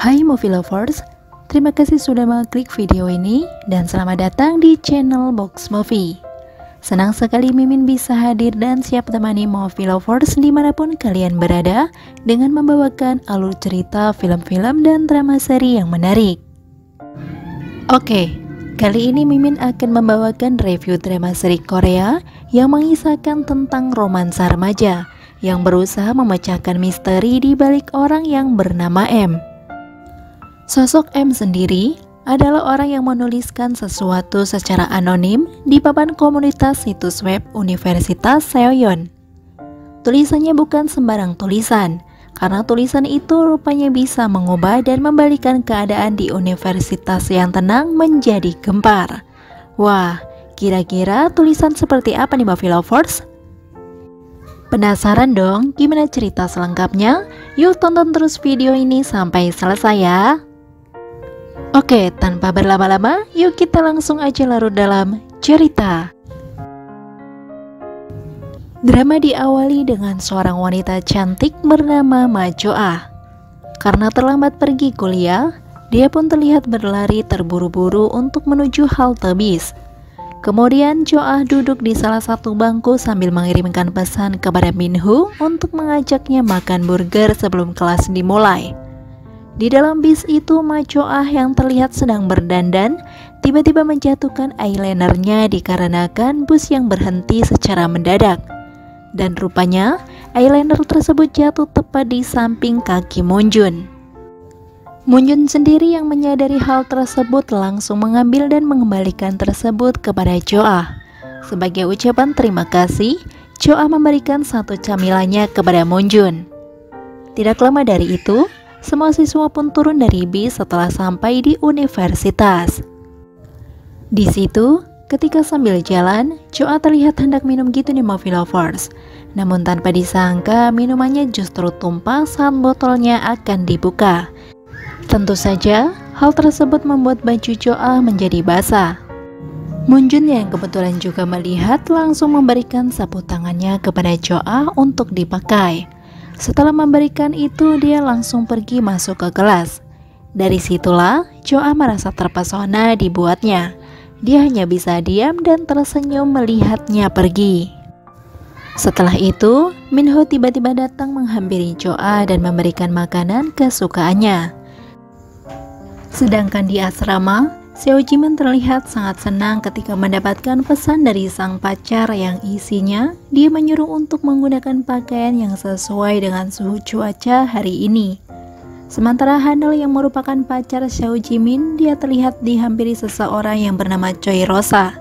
Hai movie lovers, terima kasih sudah mengklik video ini dan selamat datang di channel Box Movie. Senang sekali Mimin bisa hadir dan siap temani movie lovers dimanapun kalian berada dengan membawakan alur cerita film-film dan drama seri yang menarik. Oke, kali ini Mimin akan membawakan review drama seri Korea yang mengisahkan tentang romansa remaja yang berusaha memecahkan misteri di balik orang yang bernama M. Sosok M sendiri adalah orang yang menuliskan sesuatu secara anonim di papan komunitas situs web Universitas Seoyon. Tulisannya bukan sembarang tulisan, karena tulisan itu rupanya bisa mengubah dan membalikan keadaan di universitas yang tenang menjadi gempar. Wah, kira-kira tulisan seperti apa nih movie lovers? Penasaran dong gimana cerita selengkapnya? Yuk tonton terus video ini sampai selesai ya. Oke, tanpa berlama-lama, yuk kita langsung aja larut dalam cerita. Drama diawali dengan seorang wanita cantik bernama Ma Jo-ah. Karena terlambat pergi kuliah, dia pun terlihat berlari terburu-buru untuk menuju halte bis. Kemudian Jo-ah duduk di salah satu bangku sambil mengirimkan pesan kepada Min-ho untuk mengajaknya makan burger sebelum kelas dimulai. Di dalam bis itu, Ma Jo-ah yang terlihat sedang berdandan tiba-tiba menjatuhkan eyelinernya dikarenakan bus yang berhenti secara mendadak. Dan rupanya eyeliner tersebut jatuh tepat di samping kaki Moonjun. Moonjun sendiri yang menyadari hal tersebut langsung mengambil dan mengembalikan tersebut kepada Jo-ah. Sebagai ucapan terima kasih, Jo-ah memberikan satu camilannya kepada Moonjun. Tidak lama dari itu, semua siswa pun turun dari bis setelah sampai di universitas. Di situ, ketika sambil jalan, Jo-ah terlihat hendak minum gitu nih movie lovers. Namun tanpa disangka, minumannya justru tumpah saat botolnya akan dibuka. Tentu saja, hal tersebut membuat baju Jo-ah menjadi basah. Moonjun yang kebetulan juga melihat langsung memberikan sapu tangannya kepada Jo-ah untuk dipakai. Setelah memberikan itu, dia langsung pergi masuk ke kelas. Dari situlah Jo-ah merasa terpesona dibuatnya. Dia hanya bisa diam dan tersenyum melihatnya pergi. Setelah itu, Min-ho tiba-tiba datang menghampiri Jo-ah dan memberikan makanan kesukaannya. Sedangkan di asrama, Seo Ji-min terlihat sangat senang ketika mendapatkan pesan dari sang pacar yang isinya dia menyuruh untuk menggunakan pakaian yang sesuai dengan suhu cuaca hari ini. Sementara Hanel yang merupakan pacar Seo Ji-min, dia terlihat dihampiri seseorang yang bernama Choi Rosa.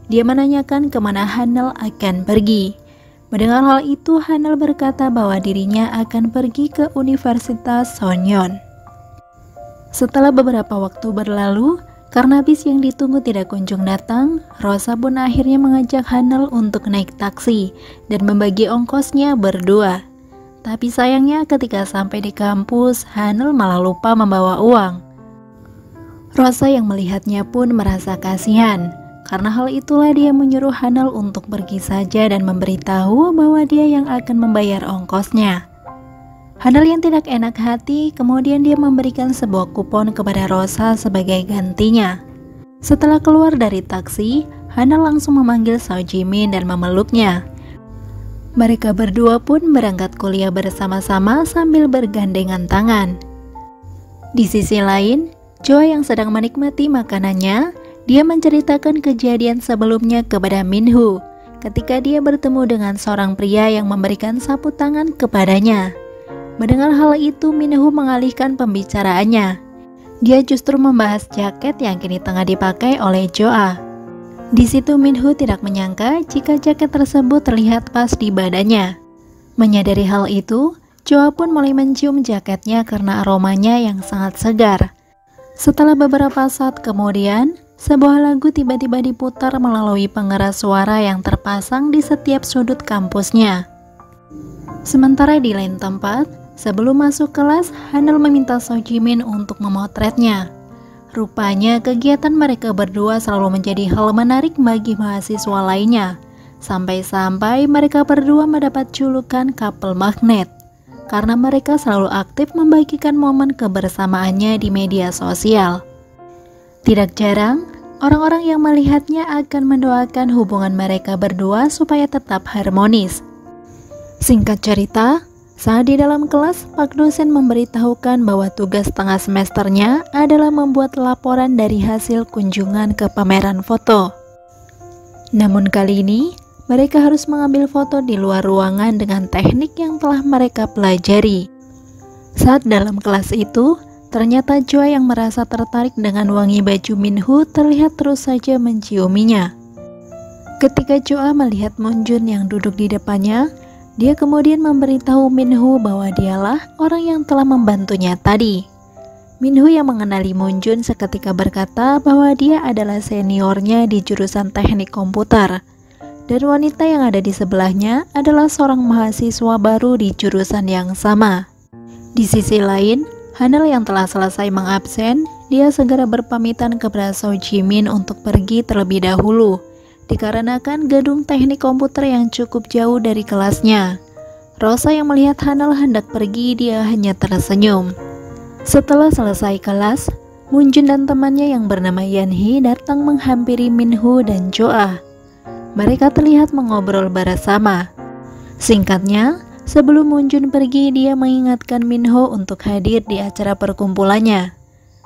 Dia menanyakan kemana Hanel akan pergi. Mendengar hal itu, Hanel berkata bahwa dirinya akan pergi ke Universitas Seoyon. Setelah beberapa waktu berlalu, karena bis yang ditunggu tidak kunjung datang, Rosa pun akhirnya mengajak Hanel untuk naik taksi dan membagi ongkosnya berdua. Tapi sayangnya ketika sampai di kampus, Hanel malah lupa membawa uang. Rosa yang melihatnya pun merasa kasihan. Karena hal itulah dia menyuruh Hanel untuk pergi saja dan memberitahu bahwa dia yang akan membayar ongkosnya. Hanel yang tidak enak hati, kemudian dia memberikan sebuah kupon kepada Rosa sebagai gantinya. Setelah keluar dari taksi, Hanel langsung memanggil Seo Ji-min dan memeluknya. Mereka berdua pun berangkat kuliah bersama-sama sambil bergandengan tangan. Di sisi lain, Jo yang sedang menikmati makanannya, dia menceritakan kejadian sebelumnya kepada Min-ho ketika dia bertemu dengan seorang pria yang memberikan sapu tangan kepadanya. Mendengar hal itu, Min-ho mengalihkan pembicaraannya. Dia justru membahas jaket yang kini tengah dipakai oleh Jo-ah. Di situ Min-ho tidak menyangka jika jaket tersebut terlihat pas di badannya. Menyadari hal itu, Jo-ah pun mulai mencium jaketnya karena aromanya yang sangat segar. Setelah beberapa saat kemudian, sebuah lagu tiba-tiba diputar melalui pengeras suara yang terpasang di setiap sudut kampusnya. Sementara di lain tempat, sebelum masuk kelas, Hanel meminta Seo Ji-min untuk memotretnya. Rupanya kegiatan mereka berdua selalu menjadi hal menarik bagi mahasiswa lainnya. Sampai-sampai mereka berdua mendapat julukan couple magnet. karena mereka selalu aktif membagikan momen kebersamaannya di media sosial. Tidak jarang, orang-orang yang melihatnya akan mendoakan hubungan mereka berdua supaya tetap harmonis. Singkat cerita, saat di dalam kelas, Pak dosen memberitahukan bahwa tugas tengah semesternya adalah membuat laporan dari hasil kunjungan ke pameran foto. Namun kali ini, mereka harus mengambil foto di luar ruangan dengan teknik yang telah mereka pelajari. Saat dalam kelas itu, ternyata Joa yang merasa tertarik dengan wangi baju Minho terlihat terus saja menciuminya. Ketika Joa melihat Moonjun yang duduk di depannya, dia kemudian memberitahu Minho bahwa dialah orang yang telah membantunya tadi. Minho yang mengenali Moonjun seketika berkata bahwa dia adalah seniornya di jurusan teknik komputer, dan wanita yang ada di sebelahnya adalah seorang mahasiswa baru di jurusan yang sama. Di sisi lain, Hanel yang telah selesai mengabsen, dia segera berpamitan kepada Seo Jimin untuk pergi terlebih dahulu, dikarenakan gedung teknik komputer yang cukup jauh dari kelasnya. Rosa yang melihat Hanel hendak pergi, dia hanya tersenyum. Setelah selesai kelas, Moonjun dan temannya yang bernama Yanhee datang menghampiri Minho dan Joa. Mereka terlihat mengobrol bersama. Singkatnya, sebelum Moonjun pergi, dia mengingatkan Minho untuk hadir di acara perkumpulannya.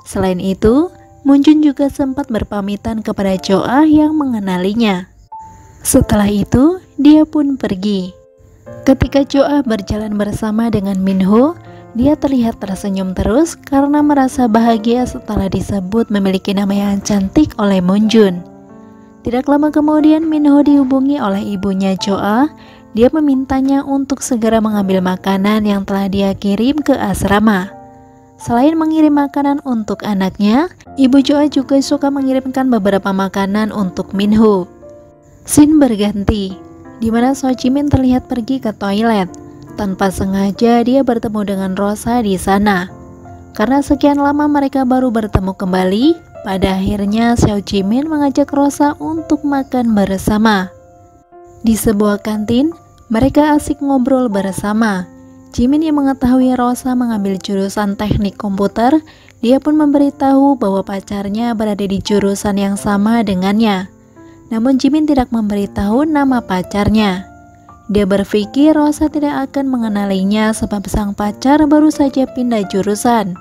Selain itu, Moonjun juga sempat berpamitan kepada Joa yang mengenalinya. Setelah itu, dia pun pergi. Ketika Joa berjalan bersama dengan Minho, dia terlihat tersenyum terus karena merasa bahagia setelah disebut memiliki nama yang cantik oleh Moonjun. Tidak lama kemudian, Minho dihubungi oleh ibunya Joa. Dia memintanya untuk segera mengambil makanan yang telah dia kirim ke asrama. Selain mengirim makanan untuk anaknya, ibu Joa juga suka mengirimkan beberapa makanan untuk Minho. Scene berganti, di mana Seo Jimin terlihat pergi ke toilet. Tanpa sengaja dia bertemu dengan Rosa di sana. Karena sekian lama mereka baru bertemu kembali, pada akhirnya Seo Jimin mengajak Rosa untuk makan bersama. Di sebuah kantin, mereka asik ngobrol bersama. Jimin yang mengetahui Rosa mengambil jurusan teknik komputer, dia pun memberitahu bahwa pacarnya berada di jurusan yang sama dengannya. Namun Jimin tidak memberitahu nama pacarnya. Dia berpikir Rosa tidak akan mengenalinya sebab sang pacar baru saja pindah jurusan.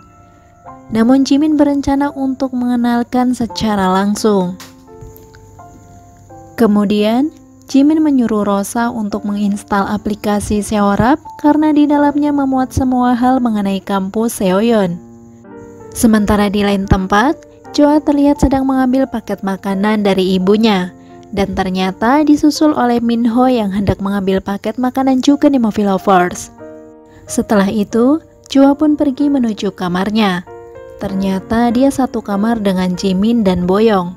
Namun Jimin berencana untuk mengenalkan secara langsung. Kemudian, Jimin menyuruh Rosa untuk menginstal aplikasi Seorap karena di dalamnya memuat semua hal mengenai kampus Seoyeon. Sementara di lain tempat, Joa terlihat sedang mengambil paket makanan dari ibunya, dan ternyata disusul oleh Minho yang hendak mengambil paket makanan juga di Movie Lovers. Setelah itu, Joa pun pergi menuju kamarnya. Ternyata dia satu kamar dengan Jimin dan Boyoung.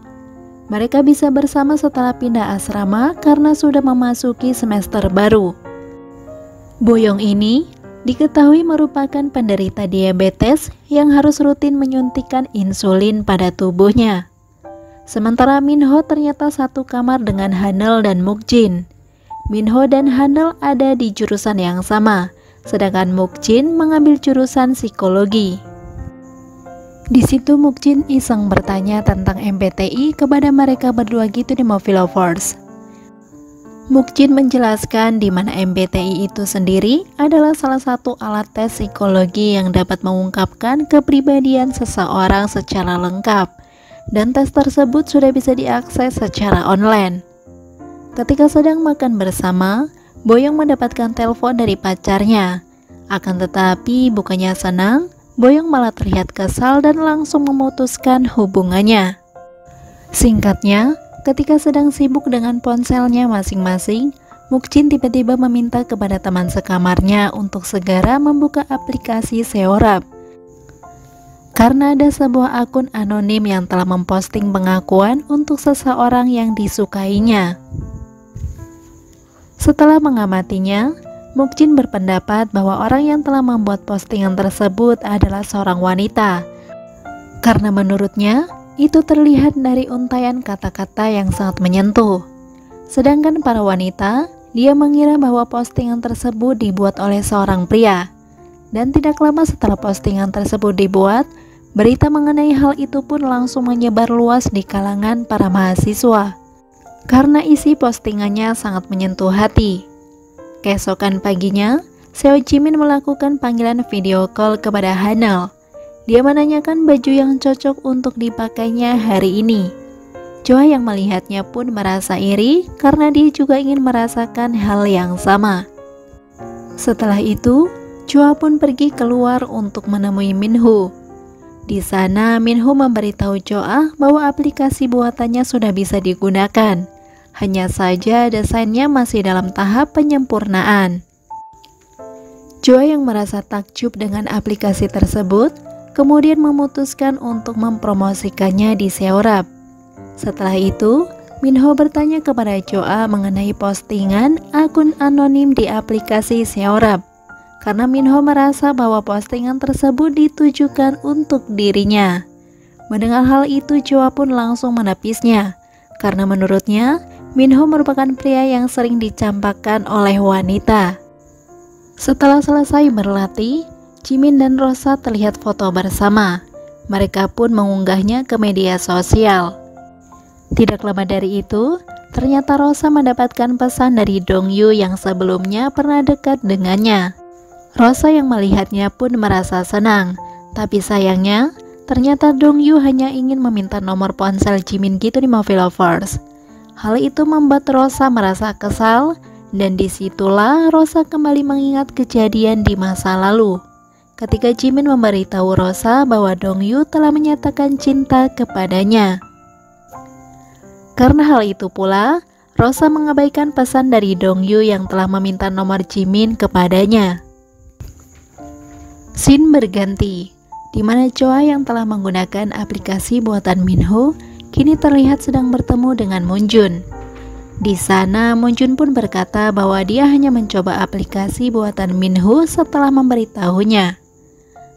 Mereka bisa bersama setelah pindah asrama karena sudah memasuki semester baru. Boyoung ini diketahui merupakan penderita diabetes yang harus rutin menyuntikkan insulin pada tubuhnya. Sementara Minho ternyata satu kamar dengan Hanel dan Mukjin. Minho dan Hanel ada di jurusan yang sama, sedangkan Mukjin mengambil jurusan psikologi. Di situ Mukjin iseng bertanya tentang MBTI kepada mereka berdua gitu di Movie Lovers. Mukjin menjelaskan di mana MBTI itu sendiri adalah salah satu alat tes psikologi yang dapat mengungkapkan kepribadian seseorang secara lengkap, dan tes tersebut sudah bisa diakses secara online. Ketika sedang makan bersama, Boyoung mendapatkan telepon dari pacarnya. Akan tetapi bukannya senang, Boyoung malah terlihat kesal dan langsung memutuskan hubungannya. Singkatnya, ketika sedang sibuk dengan ponselnya masing-masing, Mukjin tiba-tiba meminta kepada teman sekamarnya untuk segera membuka aplikasi Seorap. Karena ada sebuah akun anonim yang telah memposting pengakuan untuk seseorang yang disukainya. Setelah mengamatinya, Mukjin berpendapat bahwa orang yang telah membuat postingan tersebut adalah seorang wanita. Karena menurutnya, itu terlihat dari untaian kata-kata yang sangat menyentuh. Sedangkan para wanita, dia mengira bahwa postingan tersebut dibuat oleh seorang pria. Dan tidak lama setelah postingan tersebut dibuat, berita mengenai hal itu pun langsung menyebar luas di kalangan para mahasiswa. Karena isi postingannya sangat menyentuh hati. Keesokan paginya, Seo Jimin melakukan panggilan video call kepada Hanel. Dia menanyakan baju yang cocok untuk dipakainya hari ini. Joa yang melihatnya pun merasa iri karena dia juga ingin merasakan hal yang sama. Setelah itu, Joa pun pergi keluar untuk menemui Minho. Di sana, Minho memberitahu Joa bahwa aplikasi buatannya sudah bisa digunakan. Hanya saja desainnya masih dalam tahap penyempurnaan. Joa yang merasa takjub dengan aplikasi tersebut, kemudian memutuskan untuk mempromosikannya di Seorap. Setelah itu, Minho bertanya kepada Joa mengenai postingan akun anonim di aplikasi Seorap. Karena Minho merasa bahwa postingan tersebut ditujukan untuk dirinya. Mendengar hal itu, Joa pun langsung menepisnya. Karena menurutnya, Minho merupakan pria yang sering dicampakkan oleh wanita. Setelah selesai berlatih, Jimin dan Rosa terlihat foto bersama. Mereka pun mengunggahnya ke media sosial. Tidak lama dari itu, ternyata Rosa mendapatkan pesan dari Dongyu yang sebelumnya pernah dekat dengannya. Rosa yang melihatnya pun merasa senang, tapi sayangnya ternyata Dongyu hanya ingin meminta nomor ponsel Jimin gitu di Movie Lovers. Hal itu membuat Rosa merasa kesal, dan disitulah Rosa kembali mengingat kejadian di masa lalu. Ketika Jimin memberitahu Rosa bahwa Dongyu telah menyatakan cinta kepadanya. Karena hal itu pula, Rosa mengabaikan pesan dari Dongyu yang telah meminta nomor Jimin kepadanya. Scene berganti, di mana Joa yang telah menggunakan aplikasi buatan Minho kini terlihat sedang bertemu dengan Moonjun. Di sana, Moonjun pun berkata bahwa dia hanya mencoba aplikasi buatan Minho setelah memberitahunya.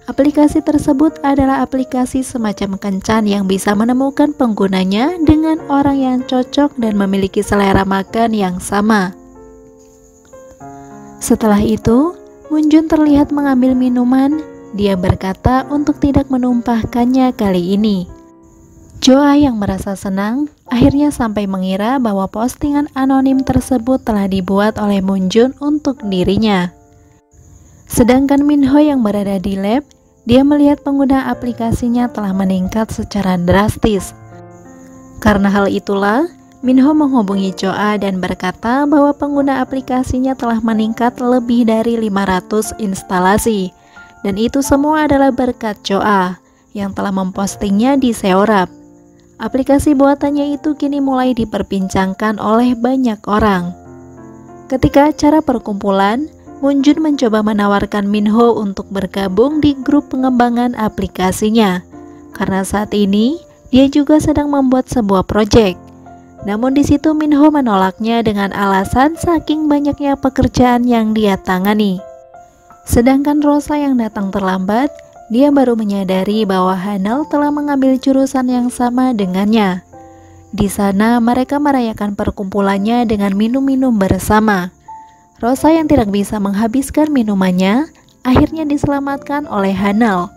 Aplikasi tersebut adalah aplikasi semacam kencan yang bisa menemukan penggunanya dengan orang yang cocok dan memiliki selera makan yang sama. Setelah itu, Moonjun terlihat mengambil minuman. Dia berkata untuk tidak menumpahkannya kali ini. Joa yang merasa senang akhirnya sampai mengira bahwa postingan anonim tersebut telah dibuat oleh Moonjun untuk dirinya. Sedangkan Minho yang berada di lab, dia melihat pengguna aplikasinya telah meningkat secara drastis. Karena hal itulah, Minho menghubungi Joa dan berkata bahwa pengguna aplikasinya telah meningkat lebih dari 500 instalasi. Dan itu semua adalah berkat Joa yang telah mempostingnya di Seorap. Aplikasi buatannya itu kini mulai diperbincangkan oleh banyak orang. Ketika acara perkumpulan, Moonjun mencoba menawarkan Minho untuk bergabung di grup pengembangan aplikasinya. Karena saat ini, dia juga sedang membuat sebuah proyek. Namun di situ Minho menolaknya dengan alasan saking banyaknya pekerjaan yang dia tangani. Sedangkan Rosa yang datang terlambat, dia baru menyadari bahwa Hanel telah mengambil jurusan yang sama dengannya. Di sana mereka merayakan perkumpulannya dengan minum-minum bersama. Rosa yang tidak bisa menghabiskan minumannya akhirnya diselamatkan oleh Hanel.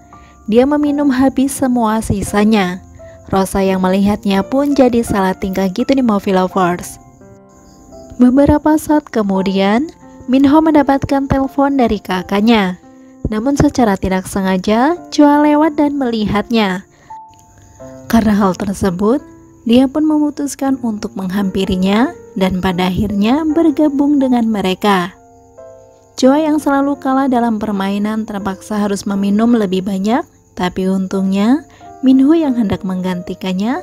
Dia meminum habis semua sisanya. Rosa yang melihatnya pun jadi salah tingkah gitu di Movie Lovers. Beberapa saat kemudian, Minho mendapatkan telepon dari kakaknya. Namun secara tidak sengaja, Joa lewat dan melihatnya. Karena hal tersebut, dia pun memutuskan untuk menghampirinya dan pada akhirnya bergabung dengan mereka. Joa yang selalu kalah dalam permainan terpaksa harus meminum lebih banyak, tapi untungnya Minho yang hendak menggantikannya.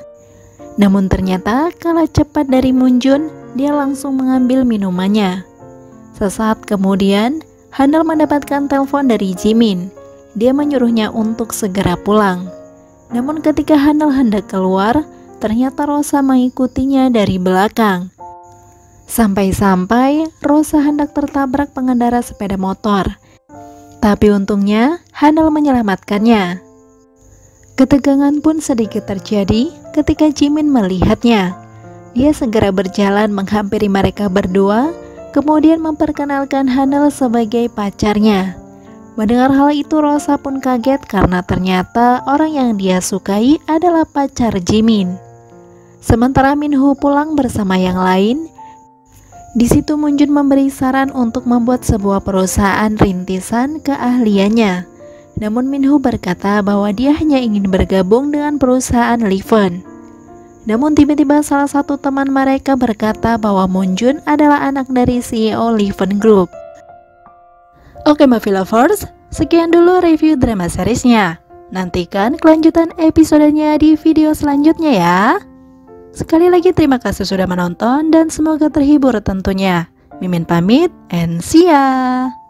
Namun ternyata kalah cepat dari Moonjun, dia langsung mengambil minumannya. Sesaat kemudian, Hanel mendapatkan telepon dari Jimin. Dia menyuruhnya untuk segera pulang. Namun ketika Hanel hendak keluar, ternyata Rosa mengikutinya dari belakang. Sampai-sampai Rosa hendak tertabrak pengendara sepeda motor. Tapi untungnya Hanel menyelamatkannya. Ketegangan pun sedikit terjadi ketika Jimin melihatnya. Dia segera berjalan menghampiri mereka berdua, kemudian memperkenalkan Hanel sebagai pacarnya. Mendengar hal itu, Rosa pun kaget karena ternyata orang yang dia sukai adalah pacar Jimin. Sementara Minho pulang bersama yang lain. Di situ Moonjun memberi saran untuk membuat sebuah perusahaan rintisan keahliannya. Namun Minho berkata bahwa dia hanya ingin bergabung dengan perusahaan Liven. Namun tiba-tiba salah satu teman mereka berkata bahwa Moonjun adalah anak dari CEO Liven Group. Oke Movie Lovers, sekian dulu review drama seriesnya. Nantikan kelanjutan episodenya di video selanjutnya ya. Sekali lagi terima kasih sudah menonton dan semoga terhibur tentunya. Mimin pamit and see ya.